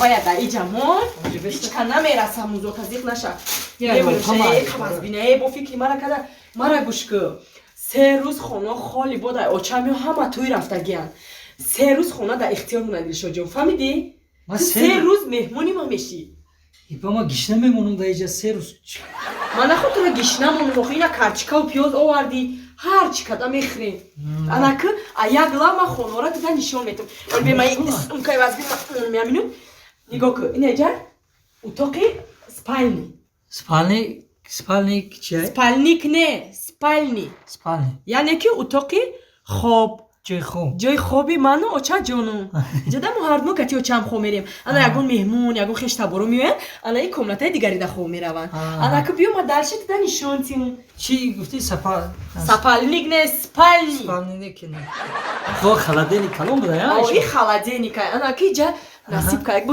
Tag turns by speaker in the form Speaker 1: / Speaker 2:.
Speaker 1: باید در اینجا مون هیچ که نمیرسم موزو تزیق نشه خواست بینه با فکری مرا کده مرا گوش که 3 روز خونه خالی بود آچمی همه توی رفته گیان 3 روز خونه در اختیار مونه دلشو جون فهمیدی؟ 3 روز مهمونی ما میشی
Speaker 2: با ما گشنه میمونم در اینجا 3 روز
Speaker 1: من نخود تو را گشنه مونم اینا کرچکا و پیاز آوردی هر چی کده میخریم انا که یک لما خونه را دیده نشون میتونم ولی به من اون که وزبی من میامینم نگاه که این اینجا اتاقی
Speaker 2: спальник چیه؟
Speaker 1: спальник نه спальни یعنی که اتاقی خواب جای خوابی منو اوچا جونو جدا ما هر دو کتی اوچام خواب میریم انا یگون مهمون یگون خشتا برو میوین انا این کمناتای دیگری ده خواب میرون انا که بیو ما دلشت ده نشون تیم
Speaker 2: چی گفتی
Speaker 1: спальник نه спальни
Speaker 2: خب خلادینی کلام بوده یا؟
Speaker 1: این خلادینی که انا که جا نصیب که